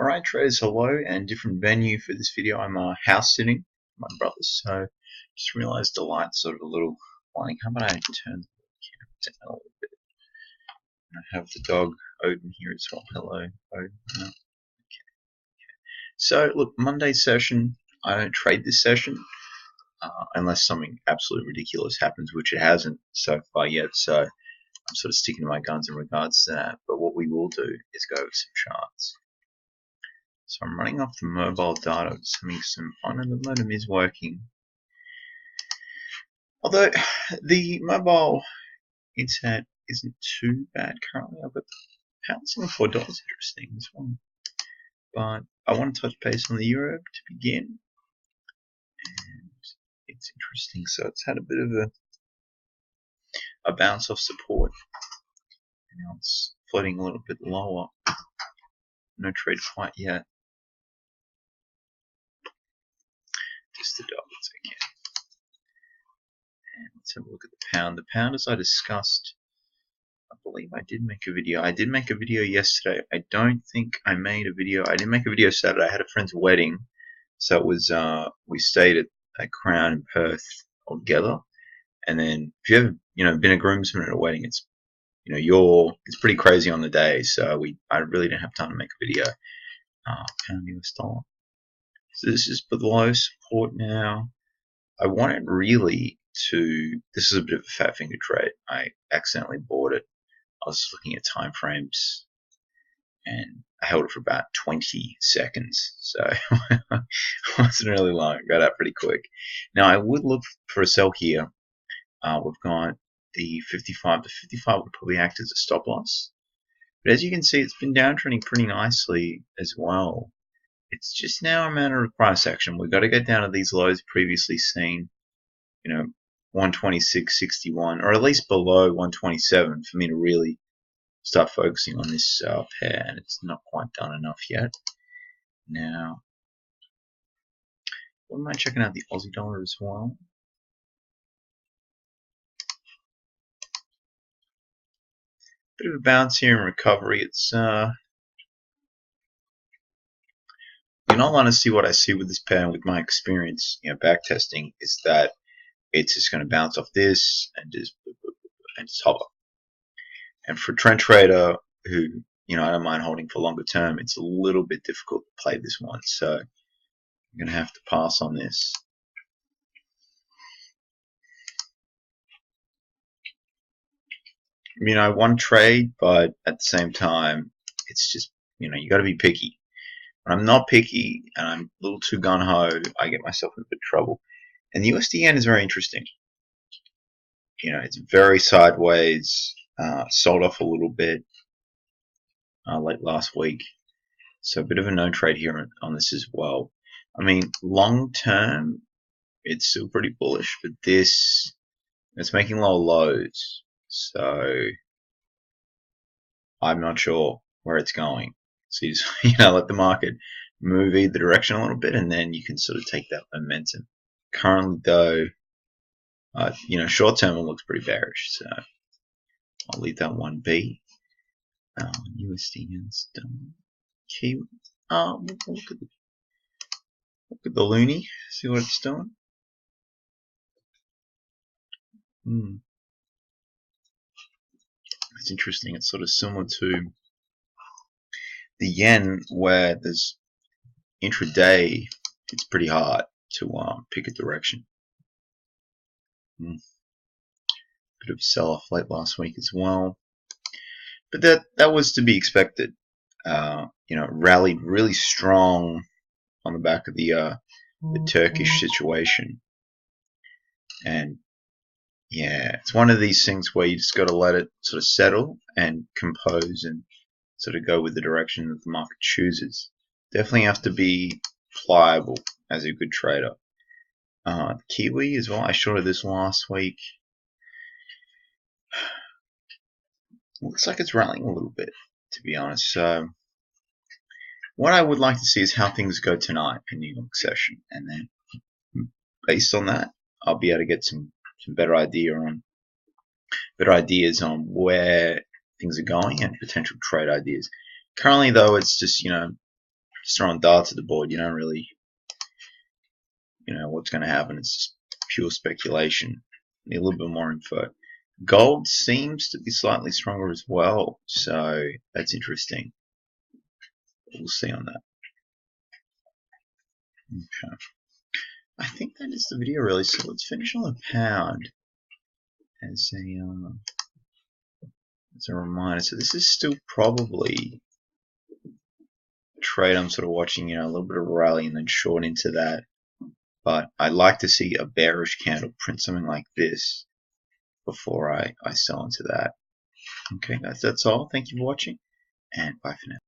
Alright traders, hello, and different venue for this video. I'm house sitting with my brothers, so just realized the light's sort of a little blinding. How about I turn the camera down a little bit? And I have the dog Odin here as well. Hello, Odin. No. Okay. So look, Monday session, I don't trade this session unless something absolutely ridiculous happens, which it hasn't so far yet, so I'm sort of sticking to my guns in regards to that. But what we will do is go over some charts. So I'm running off the mobile data, just having some fun, and the modem is working. Although the mobile internet isn't too bad currently. I've got the pound Singapore dollars interesting as well. But I want to touch base on the euro to begin. And it's interesting. So it's had a bit of a bounce off support. And now it's floating a little bit lower. No trade quite yet. Just the dollars again. And let's have a look at the pound. The pound, as I discussed, I believe I did make a video. I did make a video yesterday. I don't think I made a video. I didn't make a video Saturday. I had a friend's wedding. So it was, we stayed at Crown in Perth all together. And then if you've ever, been a groomsman at a wedding, it's, it's pretty crazy on the day. So I really didn't have time to make a video. Pound US dollar. So this is below support now. I want it really to, this is a bit of a fat finger trade. I accidentally bought it. I was looking at time frames and I held it for about 20 seconds. So it wasn't really long. It got out pretty quick. Now I would look for a sell here. We've got the 55. The 55 would probably act as a stop loss. But as you can see, it's been downtrending pretty nicely as well. It's just now a matter of price action. We've got to get down to these lows previously seen, 126.61, or at least below 127 for me to really start focusing on this pair, and it's not quite done enough yet. Now, what am I checking out the Aussie dollar as well? Bit of a bounce here in recovery. It's in all honesty, what I see with this pair and with my experience, back testing, is that it's just going to bounce off this and just hover. And for a trend trader who, I don't mind holding for longer term, it's a little bit difficult to play this one. So I'm going to have to pass on this. I want to trade, but at the same time, it's just, you got to be picky. When I'm not picky and I'm a little too gung-ho, I get myself in a bit of trouble. And the USD yen is very interesting. It's very sideways, sold off a little bit late last week. So a bit of a no trade here on this as well. Long term, it's still pretty bullish, but it's making lower lows. So I'm not sure where it's going. So you just, let the market move either direction a little bit, and then you can sort of take that momentum. Currently, though, short term it looks pretty bearish, so I'll leave that one be. USD yen's done. Kiwi. Look at the loonie. See what it's doing. It's interesting. It's sort of similar to the yen, where there's intraday, it's pretty hard to pick a direction. Bit of a sell-off late last week as well, but that was to be expected. Rallied really strong on the back of the Turkish situation, and yeah, it's one of these things where you just got to let it sort of settle and compose and sort of go with the direction that the market chooses. Definitely have to be pliable as a good trader. Kiwi as well. I shorted this last week. Looks like it's rallying a little bit, to be honest. So what I would like to see is how things go tonight in New York session, and then based on that, I'll be able to get some better ideas on where things are going and potential trade ideas. Currently, though, it's just just throwing darts at the board. You don't really, what's going to happen. It's just pure speculation. Need a little bit more info. Gold seems to be slightly stronger as well, so that's interesting. We'll see on that. Okay. I think that is the video really, so let's finish on the pound as a reminder. So this is still probably a trade I'm sort of watching, a little bit of a rally and then short into that. But I'd like to see a bearish candle print something like this before I sell into that. Okay, that's all. Thank you for watching, and bye for now.